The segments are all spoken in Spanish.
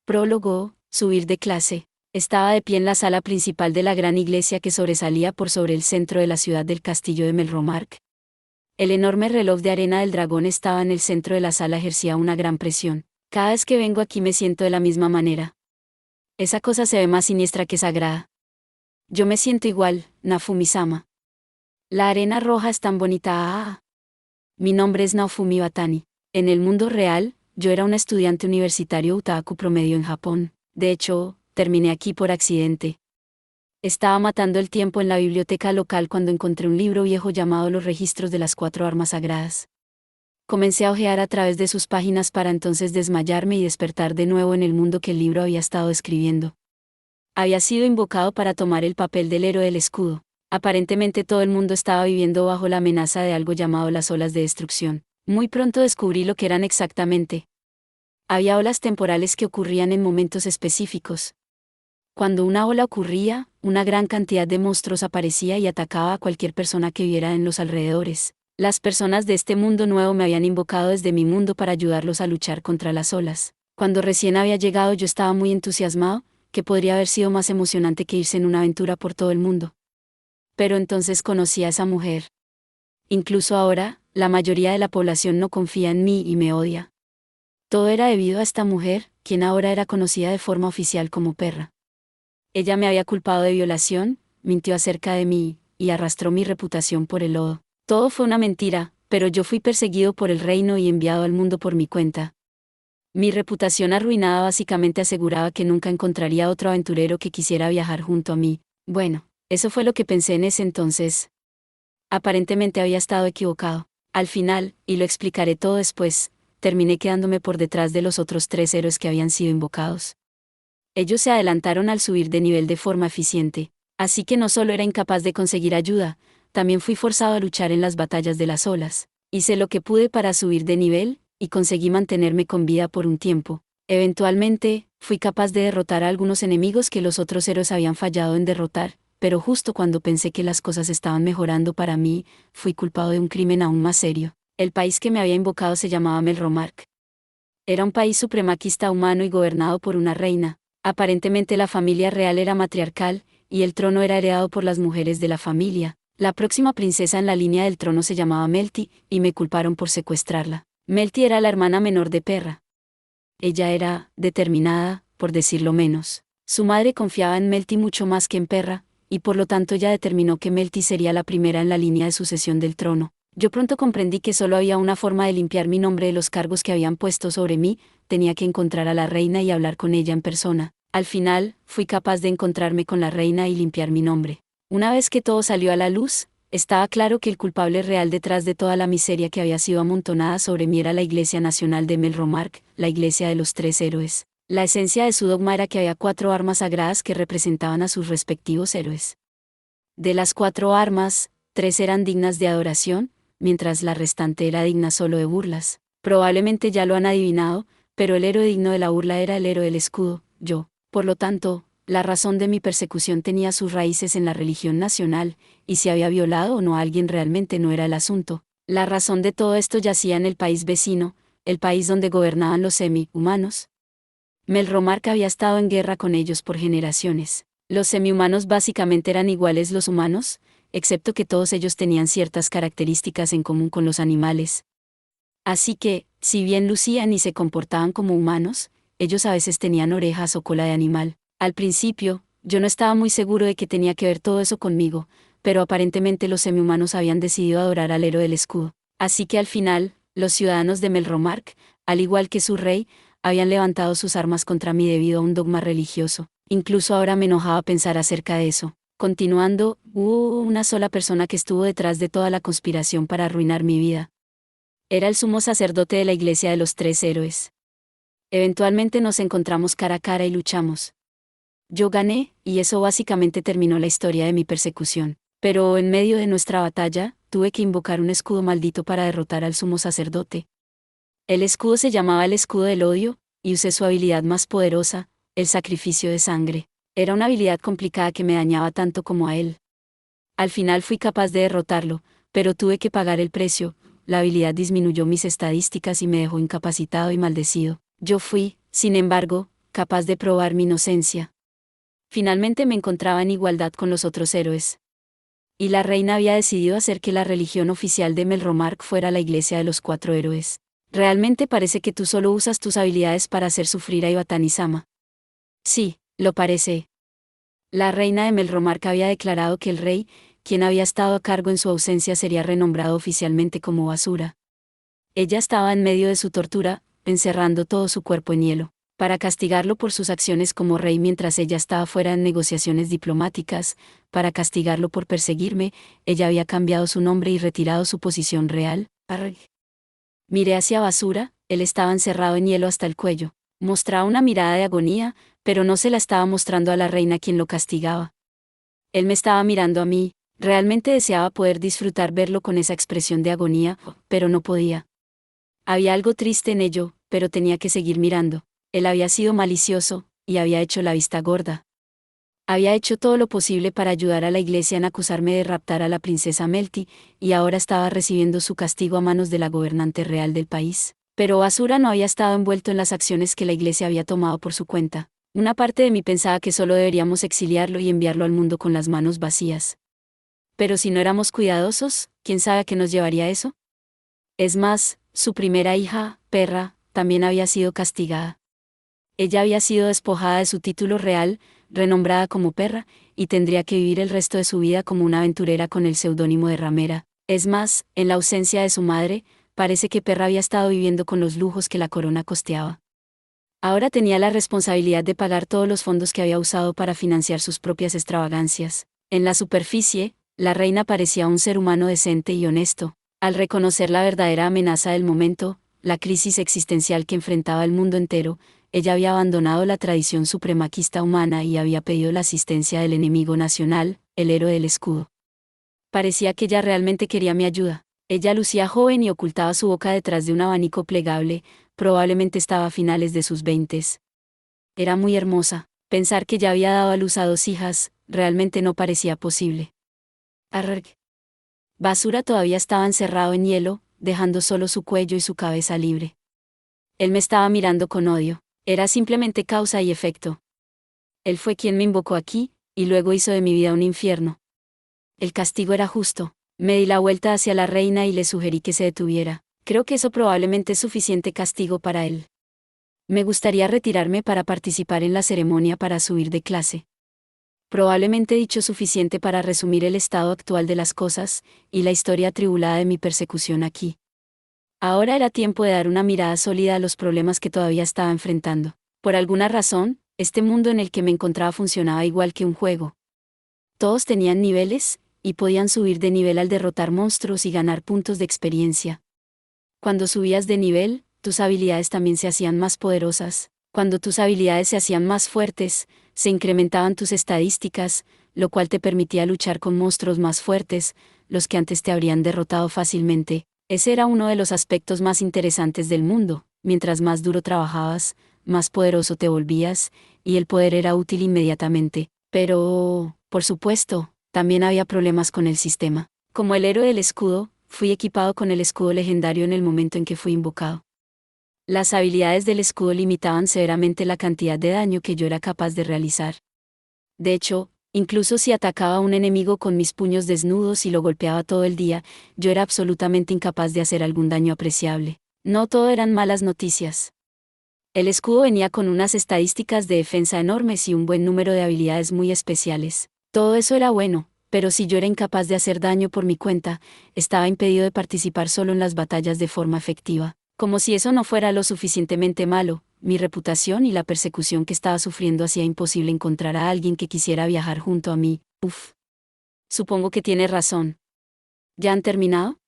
Prólogo, subir de clase. Estaba de pie en la sala principal de la gran iglesia que sobresalía por sobre el centro de la ciudad del castillo de Melromark. El enorme reloj de arena del dragón estaba en el centro de la sala, ejercía una gran presión. Cada vez que vengo aquí me siento de la misma manera. Esa cosa se ve más siniestra que sagrada. Yo me siento igual, Naofumi-sama. La arena roja es tan bonita. Mi nombre es Naofumi Watani. En el mundo real, yo era un estudiante universitario otaku promedio en Japón. De hecho, terminé aquí por accidente. Estaba matando el tiempo en la biblioteca local cuando encontré un libro viejo llamado Los registros de las 4 armas sagradas. Comencé a hojear a través de sus páginas para entonces desmayarme y despertar de nuevo en el mundo que el libro había estado escribiendo. Había sido invocado para tomar el papel del héroe del escudo. Aparentemente todo el mundo estaba viviendo bajo la amenaza de algo llamado las olas de destrucción. Muy pronto descubrí lo que eran exactamente. Había olas temporales que ocurrían en momentos específicos. Cuando una ola ocurría, una gran cantidad de monstruos aparecía y atacaba a cualquier persona que viviera en los alrededores. Las personas de este mundo nuevo me habían invocado desde mi mundo para ayudarlos a luchar contra las olas. Cuando recién había llegado yo estaba muy entusiasmado, que podría haber sido más emocionante que irse en una aventura por todo el mundo. Pero entonces conocí a esa mujer. Incluso ahora, la mayoría de la población no confía en mí y me odia. Todo era debido a esta mujer, quien ahora era conocida de forma oficial como Perra. Ella me había culpado de violación, mintió acerca de mí, y arrastró mi reputación por el lodo. Todo fue una mentira, pero yo fui perseguido por el reino y enviado al mundo por mi cuenta. Mi reputación arruinada básicamente aseguraba que nunca encontraría otro aventurero que quisiera viajar junto a mí. Bueno, eso fue lo que pensé en ese entonces. Aparentemente había estado equivocado. Al final, y lo explicaré todo después, terminé quedándome por detrás de los otros 3 héroes que habían sido invocados. Ellos se adelantaron al subir de nivel de forma eficiente, así que no solo era incapaz de conseguir ayuda, también fui forzado a luchar en las batallas de las olas. Hice lo que pude para subir de nivel, y conseguí mantenerme con vida por un tiempo. Eventualmente, fui capaz de derrotar a algunos enemigos que los otros héroes habían fallado en derrotar, pero justo cuando pensé que las cosas estaban mejorando para mí, fui culpado de un crimen aún más serio. El país que me había invocado se llamaba Melromark. Era un país supremaquista humano y gobernado por una reina. Aparentemente la familia real era matriarcal, y el trono era heredado por las mujeres de la familia. La próxima princesa en la línea del trono se llamaba Melty, y me culparon por secuestrarla. Melty era la hermana menor de Perra. Ella era determinada, por decirlo menos. Su madre confiaba en Melty mucho más que en Perra, y por lo tanto ella determinó que Melty sería la primera en la línea de sucesión del trono. Yo pronto comprendí que solo había una forma de limpiar mi nombre de los cargos que habían puesto sobre mí, tenía que encontrar a la reina y hablar con ella en persona. Al final, fui capaz de encontrarme con la reina y limpiar mi nombre. Una vez que todo salió a la luz, estaba claro que el culpable real detrás de toda la miseria que había sido amontonada sobre mí era la Iglesia Nacional de Melromark, la Iglesia de los 3 héroes. La esencia de su dogma era que había 4 armas sagradas que representaban a sus respectivos héroes. De las 4 armas, 3 eran dignas de adoración, mientras la restante era digna solo de burlas. Probablemente ya lo han adivinado, pero el héroe digno de la burla era el héroe del escudo, yo. Por lo tanto, la razón de mi persecución tenía sus raíces en la religión nacional, y si había violado o no a alguien realmente no era el asunto. La razón de todo esto yacía en el país vecino, el país donde gobernaban los semi-humanos. Melromark había estado en guerra con ellos por generaciones. Los semi-humanos básicamente eran iguales los humanos, excepto que todos ellos tenían ciertas características en común con los animales. Así que, si bien lucían y se comportaban como humanos, ellos a veces tenían orejas o cola de animal. Al principio, yo no estaba muy seguro de que tenía que ver todo eso conmigo, pero aparentemente los semi-humanos habían decidido adorar al héroe del escudo. Así que al final, los ciudadanos de Melromark, al igual que su rey, habían levantado sus armas contra mí debido a un dogma religioso. Incluso ahora me enojaba pensar acerca de eso. Continuando, hubo una sola persona que estuvo detrás de toda la conspiración para arruinar mi vida. Era el sumo sacerdote de la Iglesia de los 3 héroes. Eventualmente nos encontramos cara a cara y luchamos. Yo gané, y eso básicamente terminó la historia de mi persecución. Pero en medio de nuestra batalla, tuve que invocar un escudo maldito para derrotar al sumo sacerdote. El escudo se llamaba el escudo del odio, y usé su habilidad más poderosa, el sacrificio de sangre. Era una habilidad complicada que me dañaba tanto como a él. Al final fui capaz de derrotarlo, pero tuve que pagar el precio. La habilidad disminuyó mis estadísticas y me dejó incapacitado y maldecido. Yo fui, sin embargo, capaz de probar mi inocencia. Finalmente me encontraba en igualdad con los otros héroes. Y la reina había decidido hacer que la religión oficial de Melromarc fuera la iglesia de los 4 héroes. Realmente parece que tú solo usas tus habilidades para hacer sufrir a Iwatani y Sama. Sí, lo parece. La reina de Melromarc había declarado que el rey, quien había estado a cargo en su ausencia, sería renombrado oficialmente como Basura. Ella estaba en medio de su tortura, encerrando todo su cuerpo en hielo, para castigarlo por sus acciones como rey mientras ella estaba fuera en negociaciones diplomáticas, para castigarlo por perseguirme. Ella había cambiado su nombre y retirado su posición real. Arg. Miré hacia Basura, él estaba encerrado en hielo hasta el cuello. Mostraba una mirada de agonía, pero no se la estaba mostrando a la reina quien lo castigaba. Él me estaba mirando a mí. Realmente deseaba poder disfrutar verlo con esa expresión de agonía, pero no podía. Había algo triste en ello, pero tenía que seguir mirando. Él había sido malicioso, y había hecho la vista gorda. Había hecho todo lo posible para ayudar a la iglesia en acusarme de raptar a la princesa Melty, y ahora estaba recibiendo su castigo a manos de la gobernante real del país. Pero Basura no había estado envuelto en las acciones que la iglesia había tomado por su cuenta. Una parte de mí pensaba que solo deberíamos exiliarlo y enviarlo al mundo con las manos vacías. Pero si no éramos cuidadosos, ¿quién sabe a qué nos llevaría eso? Es más, su primera hija, Perra, también había sido castigada. Ella había sido despojada de su título real, renombrada como Perra, y tendría que vivir el resto de su vida como una aventurera con el seudónimo de Ramera. Es más, en la ausencia de su madre, parece que Perra había estado viviendo con los lujos que la corona costeaba. Ahora tenía la responsabilidad de pagar todos los fondos que había usado para financiar sus propias extravagancias. En la superficie, la reina parecía un ser humano decente y honesto. Al reconocer la verdadera amenaza del momento, la crisis existencial que enfrentaba el mundo entero, ella había abandonado la tradición supremaquista humana y había pedido la asistencia del enemigo nacional, el héroe del escudo. Parecía que ella realmente quería mi ayuda. Ella lucía joven y ocultaba su boca detrás de un abanico plegable, probablemente estaba a finales de sus 20. Era muy hermosa. Pensar que ya había dado a luz a 2 hijas, realmente no parecía posible. Arrg. Basura todavía estaba encerrado en hielo, dejando solo su cuello y su cabeza libre. Él me estaba mirando con odio. Era simplemente causa y efecto. Él fue quien me invocó aquí, y luego hizo de mi vida un infierno. El castigo era justo. Me di la vuelta hacia la reina y le sugerí que se detuviera. Creo que eso probablemente es suficiente castigo para él. Me gustaría retirarme para participar en la ceremonia para subir de clase. Probablemente he dicho suficiente para resumir el estado actual de las cosas, y la historia atribulada de mi persecución aquí. Ahora era tiempo de dar una mirada sólida a los problemas que todavía estaba enfrentando. Por alguna razón, este mundo en el que me encontraba funcionaba igual que un juego. Todos tenían niveles, y podían subir de nivel al derrotar monstruos y ganar puntos de experiencia. Cuando subías de nivel, tus habilidades también se hacían más poderosas. Cuando tus habilidades se hacían más fuertes, se incrementaban tus estadísticas, lo cual te permitía luchar con monstruos más fuertes, los que antes te habrían derrotado fácilmente. Ese era uno de los aspectos más interesantes del mundo. Mientras más duro trabajabas, más poderoso te volvías, y el poder era útil inmediatamente. Pero, por supuesto, también había problemas con el sistema. Como el héroe del escudo, fui equipado con el escudo legendario en el momento en que fui invocado. Las habilidades del escudo limitaban severamente la cantidad de daño que yo era capaz de realizar. De hecho, incluso si atacaba a un enemigo con mis puños desnudos y lo golpeaba todo el día, yo era absolutamente incapaz de hacer algún daño apreciable. No todo eran malas noticias. El escudo venía con unas estadísticas de defensa enormes y un buen número de habilidades muy especiales. Todo eso era bueno, pero si yo era incapaz de hacer daño por mi cuenta, estaba impedido de participar solo en las batallas de forma efectiva. Como si eso no fuera lo suficientemente malo, mi reputación y la persecución que estaba sufriendo hacía imposible encontrar a alguien que quisiera viajar junto a mí. Uf. Supongo que tiene razón. ¿Ya han terminado?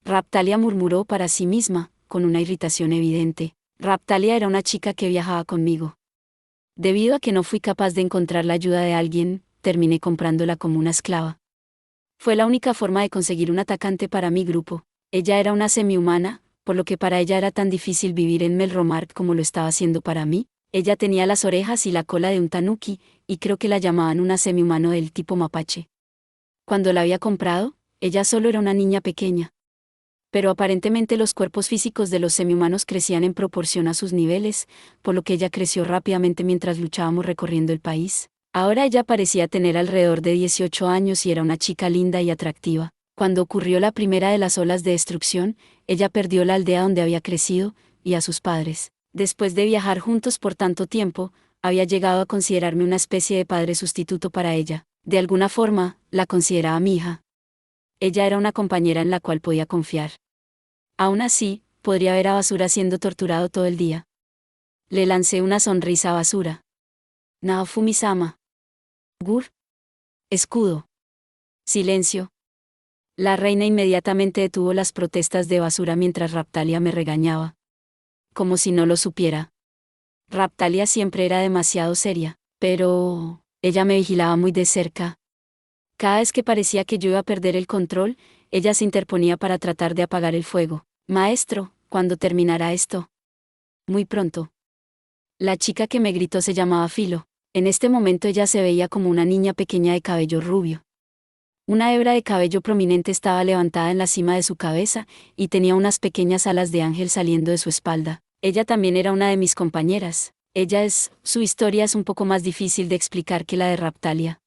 Raptalia murmuró para sí misma, con una irritación evidente. Raptalia era una chica que viajaba conmigo. Debido a que no fui capaz de encontrar la ayuda de alguien, terminé comprándola como una esclava. Fue la única forma de conseguir un atacante para mi grupo. Ella era una semi-humana, por lo que para ella era tan difícil vivir en Melromarc como lo estaba haciendo para mí. Ella tenía las orejas y la cola de un tanuki, y creo que la llamaban una semi-humano del tipo mapache. Cuando la había comprado, ella solo era una niña pequeña. Pero aparentemente los cuerpos físicos de los semihumanos crecían en proporción a sus niveles, por lo que ella creció rápidamente mientras luchábamos recorriendo el país. Ahora ella parecía tener alrededor de 18 años y era una chica linda y atractiva. Cuando ocurrió la primera de las olas de destrucción, ella perdió la aldea donde había crecido, y a sus padres. Después de viajar juntos por tanto tiempo, había llegado a considerarme una especie de padre sustituto para ella. De alguna forma, la consideraba mi hija. Ella era una compañera en la cual podía confiar. Aún así, podría ver a Basura siendo torturado todo el día. Le lancé una sonrisa a Basura. Naofumi-sama. Gur. Escudo. Silencio. La reina inmediatamente detuvo las protestas de Basura mientras Raptalia me regañaba. Como si no lo supiera. Raptalia siempre era demasiado seria, pero ella me vigilaba muy de cerca. Cada vez que parecía que yo iba a perder el control, ella se interponía para tratar de apagar el fuego. Maestro, ¿cuándo terminará esto? Muy pronto. La chica que me gritó se llamaba Filo. En este momento ella se veía como una niña pequeña de cabello rubio. Una hebra de cabello prominente estaba levantada en la cima de su cabeza, y tenía unas pequeñas alas de ángel saliendo de su espalda. Ella también era una de mis compañeras. Su historia es un poco más difícil de explicar que la de Raptalia.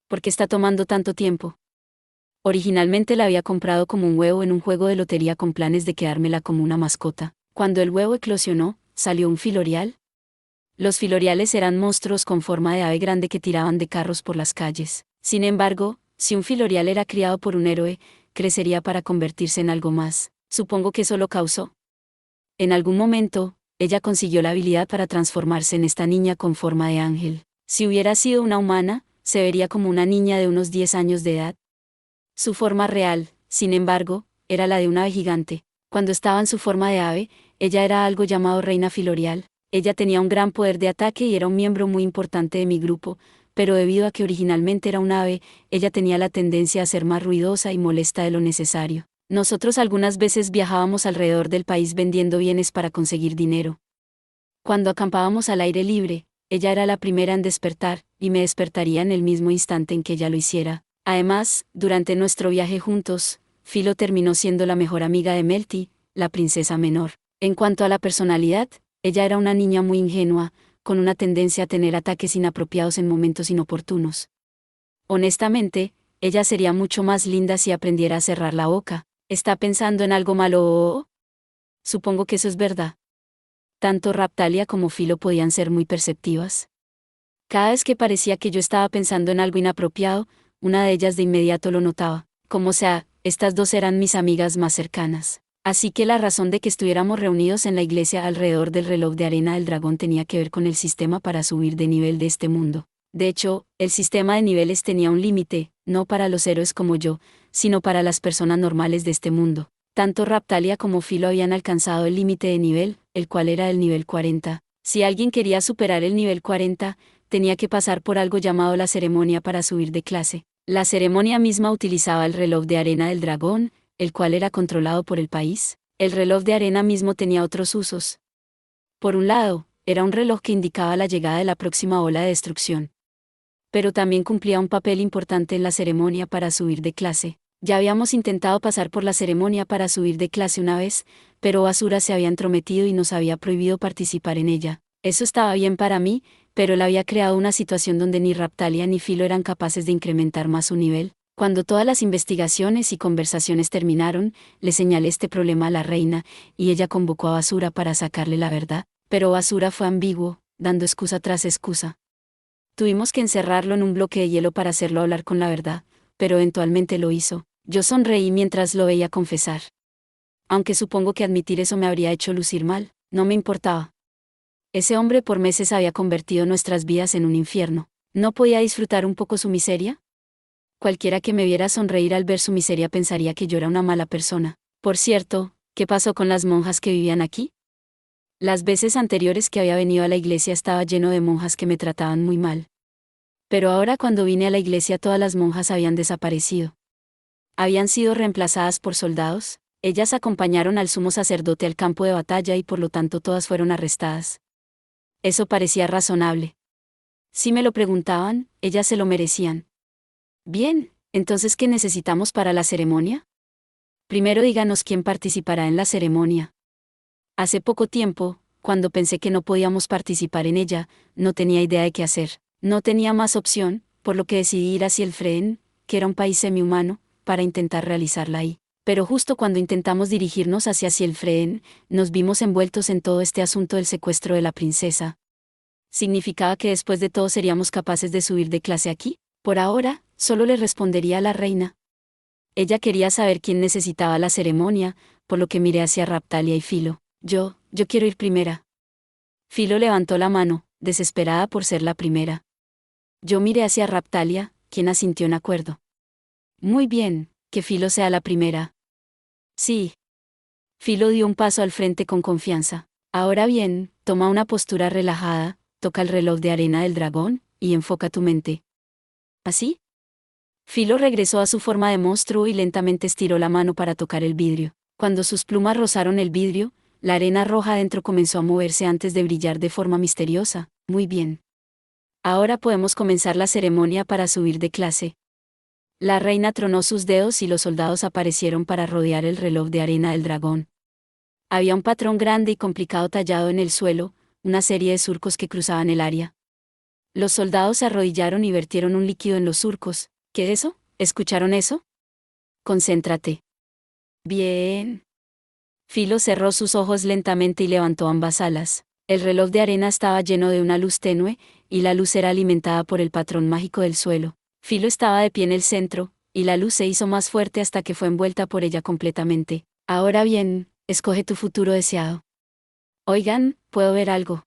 ¿Por qué está tomando tanto tiempo? Originalmente la había comprado como un huevo en un juego de lotería con planes de quedármela como una mascota. Cuando el huevo eclosionó, salió un filorial. Los filoriales eran monstruos con forma de ave grande que tiraban de carros por las calles. Sin embargo, si un filorial era criado por un héroe, crecería para convertirse en algo más. Supongo que eso lo causó. En algún momento, ella consiguió la habilidad para transformarse en esta niña con forma de ángel. Si hubiera sido una humana, se vería como una niña de unos 10 años de edad. Su forma real, sin embargo, era la de un ave gigante. Cuando estaba en su forma de ave, ella era algo llamado Reina Filorial. Ella tenía un gran poder de ataque y era un miembro muy importante de mi grupo, pero debido a que originalmente era un ave, ella tenía la tendencia a ser más ruidosa y molesta de lo necesario. Nosotros algunas veces viajábamos alrededor del país vendiendo bienes para conseguir dinero. Cuando acampábamos al aire libre, ella era la primera en despertar, y me despertaría en el mismo instante en que ella lo hiciera. Además, durante nuestro viaje juntos, Filo terminó siendo la mejor amiga de Melty, la princesa menor. En cuanto a la personalidad, ella era una niña muy ingenua, con una tendencia a tener ataques inapropiados en momentos inoportunos. Honestamente, ella sería mucho más linda si aprendiera a cerrar la boca. ¿Está pensando en algo malo? Supongo que eso es verdad. Tanto Raptalia como Filo podían ser muy perceptivas. Cada vez que parecía que yo estaba pensando en algo inapropiado, una de ellas de inmediato lo notaba. Como sea, estas dos eran mis amigas más cercanas. Así que la razón de que estuviéramos reunidos en la iglesia alrededor del reloj de arena del dragón tenía que ver con el sistema para subir de nivel de este mundo. De hecho, el sistema de niveles tenía un límite, no para los héroes como yo, sino para las personas normales de este mundo. Tanto Raptalia como Filo habían alcanzado el límite de nivel, el cual era el nivel 40. Si alguien quería superar el nivel 40, tenía que pasar por algo llamado la ceremonia para subir de clase. La ceremonia misma utilizaba el reloj de arena del dragón, el cual era controlado por el país. El reloj de arena mismo tenía otros usos. Por un lado, era un reloj que indicaba la llegada de la próxima ola de destrucción. Pero también cumplía un papel importante en la ceremonia para subir de clase. Ya habíamos intentado pasar por la ceremonia para subir de clase una vez, pero Basura se había entrometido y nos había prohibido participar en ella. Eso estaba bien para mí, pero él había creado una situación donde ni Raptalia ni Filo eran capaces de incrementar más su nivel. Cuando todas las investigaciones y conversaciones terminaron, le señalé este problema a la reina, y ella convocó a Basura para sacarle la verdad, pero Basura fue ambiguo, dando excusa tras excusa. Tuvimos que encerrarlo en un bloque de hielo para hacerlo hablar con la verdad, pero eventualmente lo hizo. Yo sonreí mientras lo veía confesar. Aunque supongo que admitir eso me habría hecho lucir mal, no me importaba. Ese hombre por meses había convertido nuestras vidas en un infierno. ¿No podía disfrutar un poco su miseria? Cualquiera que me viera sonreír al ver su miseria pensaría que yo era una mala persona. Por cierto, ¿qué pasó con las monjas que vivían aquí? Las veces anteriores que había venido a la iglesia estaba lleno de monjas que me trataban muy mal. Pero ahora cuando vine a la iglesia todas las monjas habían desaparecido. Habían sido reemplazadas por soldados. Ellas acompañaron al sumo sacerdote al campo de batalla y por lo tanto todas fueron arrestadas. Eso parecía razonable. Si me lo preguntaban, ellas se lo merecían. Bien, entonces ¿qué necesitamos para la ceremonia? Primero díganos quién participará en la ceremonia. Hace poco tiempo, cuando pensé que no podíamos participar en ella, no tenía idea de qué hacer. No tenía más opción, por lo que decidí ir hacia el Freen, que era un país semihumano, para intentar realizarla ahí. Pero justo cuando intentamos dirigirnos hacia Cielfreen, nos vimos envueltos en todo este asunto del secuestro de la princesa. ¿Significaba que después de todo seríamos capaces de subir de clase aquí? Por ahora, solo le respondería a la reina. Ella quería saber quién necesitaba la ceremonia, por lo que miré hacia Raptalia y Filo. Yo quiero ir primera. Filo levantó la mano, desesperada por ser la primera. Yo miré hacia Raptalia, quien asintió en acuerdo. Muy bien, que Filo sea la primera. Sí. Filo dio un paso al frente con confianza. Ahora bien, toma una postura relajada, toca el reloj de arena del dragón, y enfoca tu mente. ¿Así? Filo regresó a su forma de monstruo y lentamente estiró la mano para tocar el vidrio. Cuando sus plumas rozaron el vidrio, la arena roja adentro comenzó a moverse antes de brillar de forma misteriosa. Muy bien. Ahora podemos comenzar la ceremonia para subir de clase. La reina tronó sus dedos y los soldados aparecieron para rodear el reloj de arena del dragón. Había un patrón grande y complicado tallado en el suelo, una serie de surcos que cruzaban el área. Los soldados se arrodillaron y vertieron un líquido en los surcos. ¿Qué es eso? ¿Escucharon eso? Concéntrate. Bien. Filo cerró sus ojos lentamente y levantó ambas alas. El reloj de arena estaba lleno de una luz tenue, y la luz era alimentada por el patrón mágico del suelo. Filo estaba de pie en el centro, y la luz se hizo más fuerte hasta que fue envuelta por ella completamente. Ahora bien, escoge tu futuro deseado. Oigan, ¿puedo ver algo?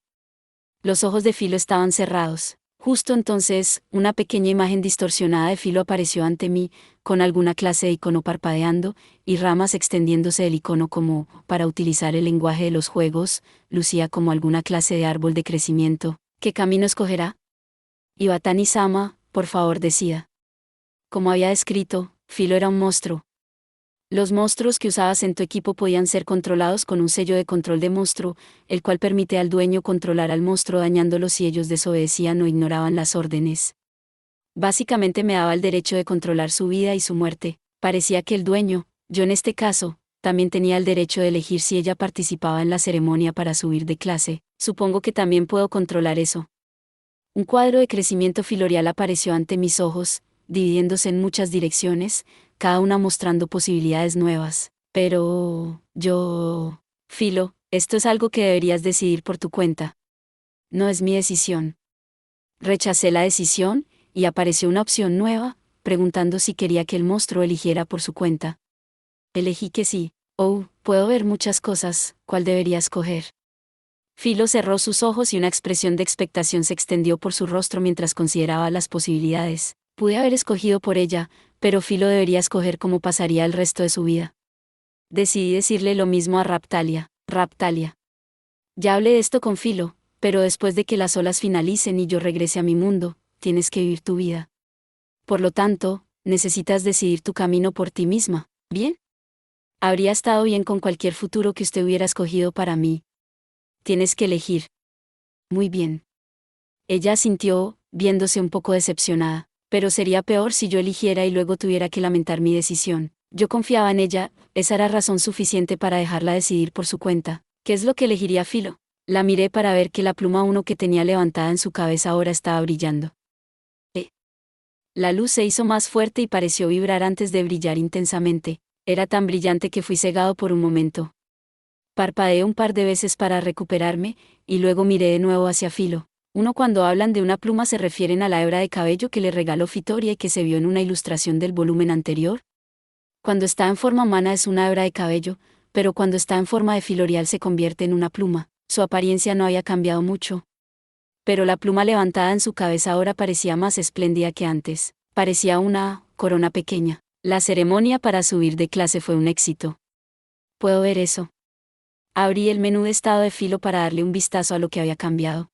Los ojos de Filo estaban cerrados. Justo entonces, una pequeña imagen distorsionada de Filo apareció ante mí, con alguna clase de icono parpadeando, y ramas extendiéndose del icono como, para utilizar el lenguaje de los juegos, lucía como alguna clase de árbol de crecimiento. ¿Qué camino escogerá? Iwatani-sama, por favor decida. Como había descrito, Filo era un monstruo. Los monstruos que usabas en tu equipo podían ser controlados con un sello de control de monstruo, el cual permite al dueño controlar al monstruo dañándolo si ellos desobedecían o ignoraban las órdenes. Básicamente me daba el derecho de controlar su vida y su muerte. Parecía que el dueño, yo en este caso, también tenía el derecho de elegir si ella participaba en la ceremonia para subir de clase. Supongo que también puedo controlar eso. Un cuadro de crecimiento filorial apareció ante mis ojos, dividiéndose en muchas direcciones, cada una mostrando posibilidades nuevas. Pero, Filo, esto es algo que deberías decidir por tu cuenta. No es mi decisión. Rechacé la decisión, y apareció una opción nueva, preguntando si quería que el monstruo eligiera por su cuenta. Elegí que sí. Oh, puedo ver muchas cosas, ¿cuál debería escoger? Filo cerró sus ojos y una expresión de expectación se extendió por su rostro mientras consideraba las posibilidades. Pude haber escogido por ella, pero Filo debería escoger cómo pasaría el resto de su vida. Decidí decirle lo mismo a Raptalia. Raptalia. Ya hablé de esto con Filo, pero después de que las olas finalicen y yo regrese a mi mundo, tienes que vivir tu vida. Por lo tanto, necesitas decidir tu camino por ti misma, ¿bien? Habría estado bien con cualquier futuro que usted hubiera escogido para mí. Tienes que elegir. Muy bien. Ella asintió, viéndose un poco decepcionada. Pero sería peor si yo eligiera y luego tuviera que lamentar mi decisión. Yo confiaba en ella, esa era razón suficiente para dejarla decidir por su cuenta. ¿Qué es lo que elegiría Filo? La miré para ver que la pluma 1 que tenía levantada en su cabeza ahora estaba brillando. La luz se hizo más fuerte y pareció vibrar antes de brillar intensamente. Era tan brillante que fui cegado por un momento. Parpadeé un par de veces para recuperarme, y luego miré de nuevo hacia Filo. Cuando hablan de una pluma se refieren a la hebra de cabello que le regaló Fitoria y que se vio en una ilustración del volumen anterior. Cuando está en forma humana es una hebra de cabello, pero cuando está en forma de filorial se convierte en una pluma. Su apariencia no había cambiado mucho. Pero la pluma levantada en su cabeza ahora parecía más espléndida que antes. Parecía una corona pequeña. La ceremonia para subir de clase fue un éxito. ¿Puedo ver eso? Abrí el menú de estado de Filo para darle un vistazo a lo que había cambiado.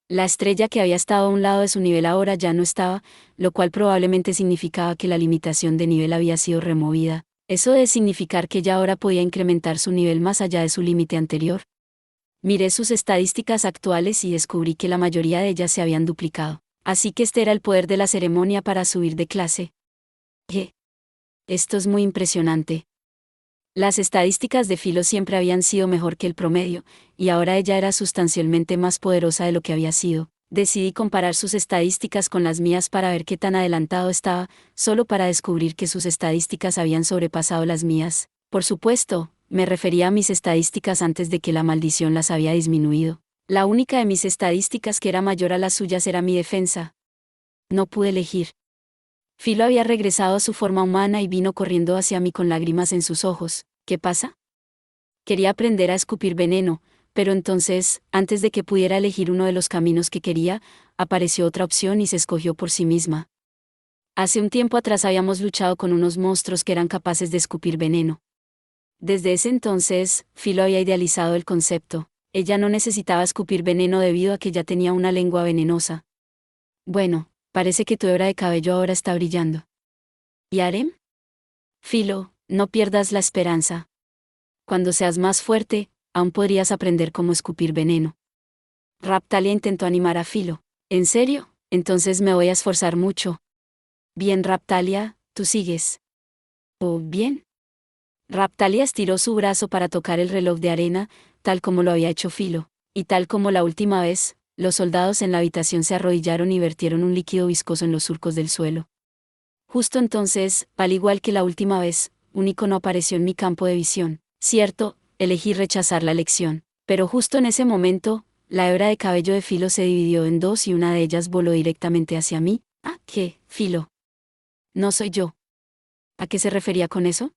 La estrella que había estado a un lado de su nivel ahora ya no estaba, lo cual probablemente significaba que la limitación de nivel había sido removida. Eso debe significar que ya ahora podía incrementar su nivel más allá de su límite anterior. Miré sus estadísticas actuales y descubrí que la mayoría de ellas se habían duplicado. Así que este era el poder de la ceremonia para subir de clase. Esto es muy impresionante. Las estadísticas de Filo siempre habían sido mejor que el promedio, y ahora ella era sustancialmente más poderosa de lo que había sido. Decidí comparar sus estadísticas con las mías para ver qué tan adelantado estaba, solo para descubrir que sus estadísticas habían sobrepasado las mías. Por supuesto, me refería a mis estadísticas antes de que la maldición las había disminuido. La única de mis estadísticas que era mayor a las suyas era mi defensa. No pude elegir. Filo había regresado a su forma humana y vino corriendo hacia mí con lágrimas en sus ojos. ¿Qué pasa? Quería aprender a escupir veneno, pero entonces, antes de que pudiera elegir uno de los caminos que quería, apareció otra opción y se escogió por sí misma. Hace un tiempo atrás habíamos luchado con unos monstruos que eran capaces de escupir veneno. Desde ese entonces, Filo había idealizado el concepto. Ella no necesitaba escupir veneno debido a que ya tenía una lengua venenosa. Bueno, parece que tu hebra de cabello ahora está brillando. ¿Y Harem? Filo, no pierdas la esperanza. Cuando seas más fuerte, aún podrías aprender cómo escupir veneno. Raptalia intentó animar a Filo. ¿En serio? Entonces me voy a esforzar mucho. Bien, Raptalia, tú sigues. Oh, bien. Raptalia estiró su brazo para tocar el reloj de arena, tal como lo había hecho Filo. Y tal como la última vez, los soldados en la habitación se arrodillaron y vertieron un líquido viscoso en los surcos del suelo. Justo entonces, al igual que la última vez, un icono apareció en mi campo de visión. Cierto, elegí rechazar la lección. Pero justo en ese momento, la hebra de cabello de Filo se dividió en dos y una de ellas voló directamente hacia mí. ¿Ah, qué, Filo? No soy yo. ¿A qué se refería con eso?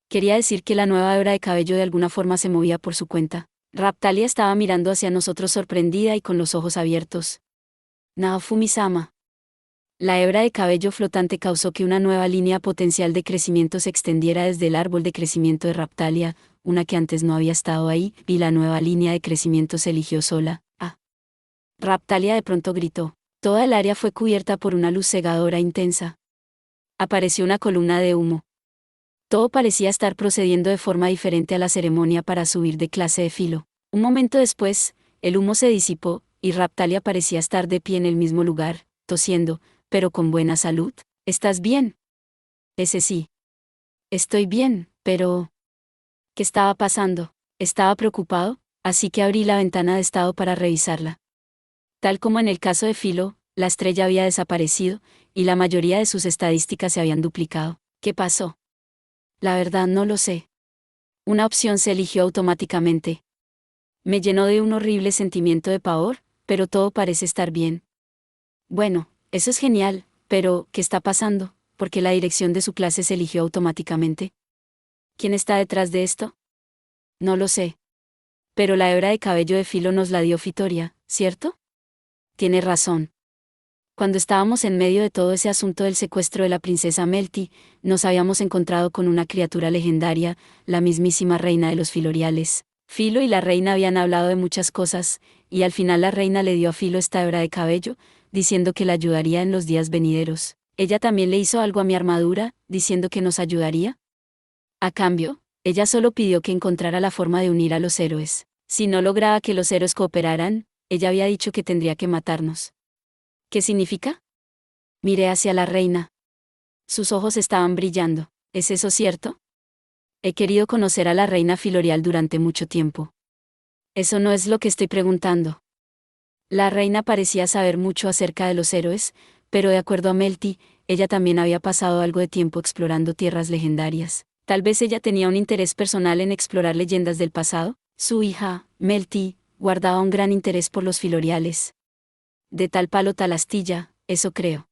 Quería decir que la nueva hebra de cabello de alguna forma se movía por su cuenta. Raptalia estaba mirando hacia nosotros sorprendida y con los ojos abiertos. Naofumi-sama. La hebra de cabello flotante causó que una nueva línea potencial de crecimiento se extendiera desde el árbol de crecimiento de Raptalia, una que antes no había estado ahí, y la nueva línea de crecimiento se eligió sola. Ah. Raptalia de pronto gritó. Toda el área fue cubierta por una luz cegadora intensa. Apareció una columna de humo. Todo parecía estar procediendo de forma diferente a la ceremonia para subir de clase de Filo. Un momento después, el humo se disipó, y Raptalia parecía estar de pie en el mismo lugar, tosiendo, pero con buena salud. ¿Estás bien? Ese sí. Estoy bien, pero... ¿Qué estaba pasando? Estaba preocupado, así que abrí la ventana de estado para revisarla. Tal como en el caso de Filo, la estrella había desaparecido, y la mayoría de sus estadísticas se habían duplicado. ¿Qué pasó? La verdad no lo sé. Una opción se eligió automáticamente. Me llenó de un horrible sentimiento de pavor, pero todo parece estar bien. Bueno, eso es genial, pero ¿qué está pasando? ¿Por qué la dirección de su clase se eligió automáticamente? ¿Quién está detrás de esto? No lo sé. Pero la hebra de cabello de Filo nos la dio Fitoria, ¿cierto? Tiene razón. Cuando estábamos en medio de todo ese asunto del secuestro de la princesa Melty, nos habíamos encontrado con una criatura legendaria, la mismísima reina de los filoriales. Filo y la reina habían hablado de muchas cosas, y al final la reina le dio a Filo esta hebra de cabello, diciendo que la ayudaría en los días venideros. Ella también le hizo algo a mi armadura, diciendo que nos ayudaría. A cambio, ella solo pidió que encontrara la forma de unir a los héroes. Si no lograba que los héroes cooperaran, ella había dicho que tendría que matarnos. ¿Qué significa? Miré hacia la reina. Sus ojos estaban brillando. ¿Es eso cierto? He querido conocer a la reina Filorial durante mucho tiempo. Eso no es lo que estoy preguntando. La reina parecía saber mucho acerca de los héroes, pero de acuerdo a Melty, ella también había pasado algo de tiempo explorando tierras legendarias. Tal vez ella tenía un interés personal en explorar leyendas del pasado. Su hija, Melty, guardaba un gran interés por los filoriales. De tal palo tal astilla, eso creo.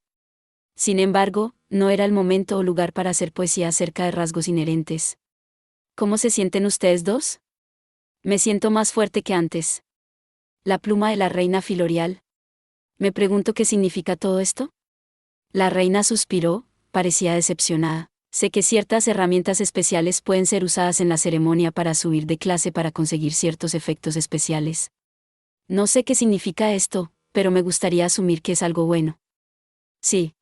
Sin embargo, no era el momento o lugar para hacer poesía acerca de rasgos inherentes. ¿Cómo se sienten ustedes dos? Me siento más fuerte que antes. La pluma de la reina filorial. Me pregunto qué significa todo esto. La reina suspiró, parecía decepcionada. Sé que ciertas herramientas especiales pueden ser usadas en la ceremonia para subir de clase para conseguir ciertos efectos especiales. No sé qué significa esto, pero me gustaría asumir que es algo bueno. Sí.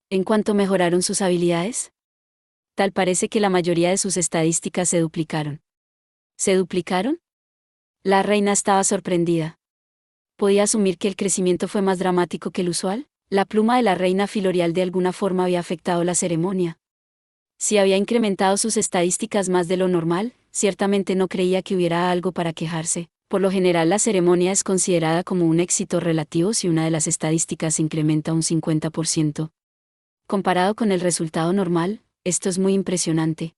¿En cuánto mejoraron sus habilidades? Tal parece que la mayoría de sus estadísticas se duplicaron. ¿Se duplicaron? La reina estaba sorprendida. ¿Podía asumir que el crecimiento fue más dramático que el usual? La pluma de la reina filorial de alguna forma había afectado la ceremonia. Si había incrementado sus estadísticas más de lo normal, ciertamente no creía que hubiera algo para quejarse. Por lo general, la ceremonia es considerada como un éxito relativo si una de las estadísticas incrementa un 50%. Comparado con el resultado normal, esto es muy impresionante.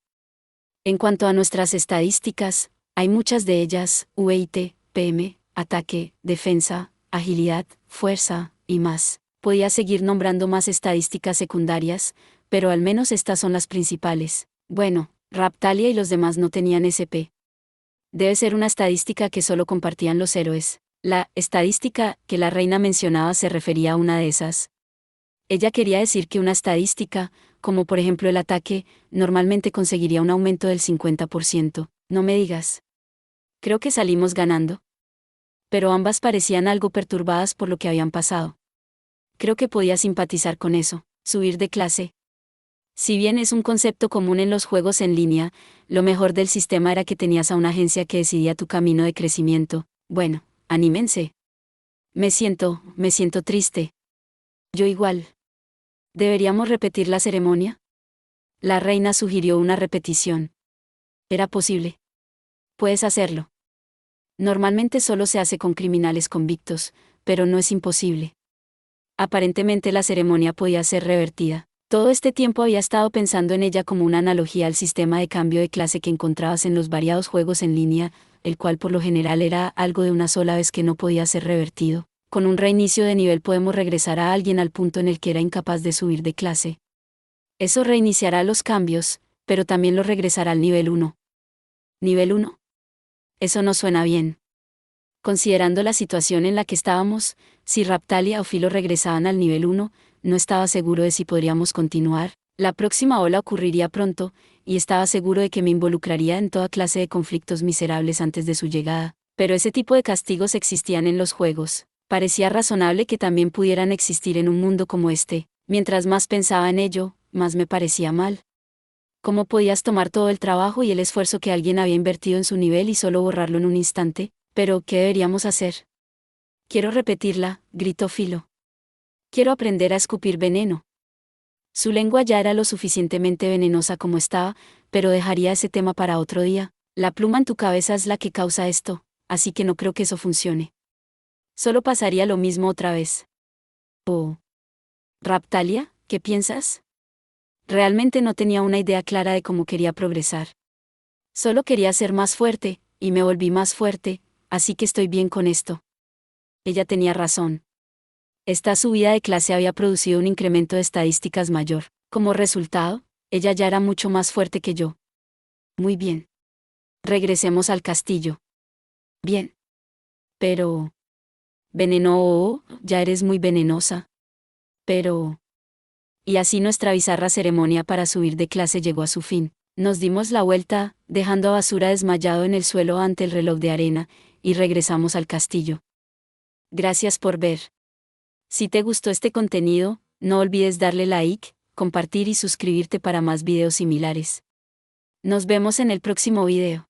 En cuanto a nuestras estadísticas, hay muchas de ellas: UEIT, PM, ataque, defensa, agilidad, fuerza, y más. Podía seguir nombrando más estadísticas secundarias, pero al menos estas son las principales. Bueno, Raptalia y los demás no tenían SP. Debe ser una estadística que solo compartían los héroes. La estadística que la reina mencionaba se refería a una de esas. Ella quería decir que una estadística, como por ejemplo el ataque, normalmente conseguiría un aumento del 50%. No me digas. Creo que salimos ganando. Pero ambas parecían algo perturbadas por lo que habían pasado. Creo que podía simpatizar con eso. Subir de clase. Si bien es un concepto común en los juegos en línea, lo mejor del sistema era que tenías a una agencia que decidía tu camino de crecimiento. Bueno, anímense. Me siento triste. Yo igual. ¿Deberíamos repetir la ceremonia? La reina sugirió una repetición. Era posible. Puedes hacerlo. Normalmente solo se hace con criminales convictos, pero no es imposible. Aparentemente la ceremonia podía ser revertida. Todo este tiempo había estado pensando en ella como una analogía al sistema de cambio de clase que encontrabas en los variados juegos en línea, el cual por lo general era algo de una sola vez que no podía ser revertido. Con un reinicio de nivel podemos regresar a alguien al punto en el que era incapaz de subir de clase. Eso reiniciará los cambios, pero también los regresará al nivel 1. ¿Nivel 1? Eso no suena bien. Considerando la situación en la que estábamos, si Raptalia o Filo regresaban al nivel 1, no estaba seguro de si podríamos continuar. La próxima ola ocurriría pronto, y estaba seguro de que me involucraría en toda clase de conflictos miserables antes de su llegada. Pero ese tipo de castigos existían en los juegos. Parecía razonable que también pudieran existir en un mundo como este. Mientras más pensaba en ello, más me parecía mal. ¿Cómo podías tomar todo el trabajo y el esfuerzo que alguien había invertido en su nivel y solo borrarlo en un instante? Pero, ¿qué deberíamos hacer? Quiero repetirla, gritó Filo. Quiero aprender a escupir veneno. Su lengua ya era lo suficientemente venenosa como estaba, pero dejaría ese tema para otro día. La pluma en tu cabeza es la que causa esto, así que no creo que eso funcione. Solo pasaría lo mismo otra vez. Oh. Raptalia, ¿qué piensas? Realmente no tenía una idea clara de cómo quería progresar. Solo quería ser más fuerte, y me volví más fuerte, así que estoy bien con esto. Ella tenía razón. Esta subida de clase había producido un incremento de estadísticas mayor. Como resultado, ella ya era mucho más fuerte que yo. Muy bien. Regresemos al castillo. Bien. Pero... Veneno, ya eres muy venenosa. Pero... Y así nuestra bizarra ceremonia para subir de clase llegó a su fin. Nos dimos la vuelta, dejando a Basura desmayado en el suelo ante el reloj de arena, y regresamos al castillo. Gracias por ver. Si te gustó este contenido, no olvides darle like, compartir y suscribirte para más videos similares. Nos vemos en el próximo video.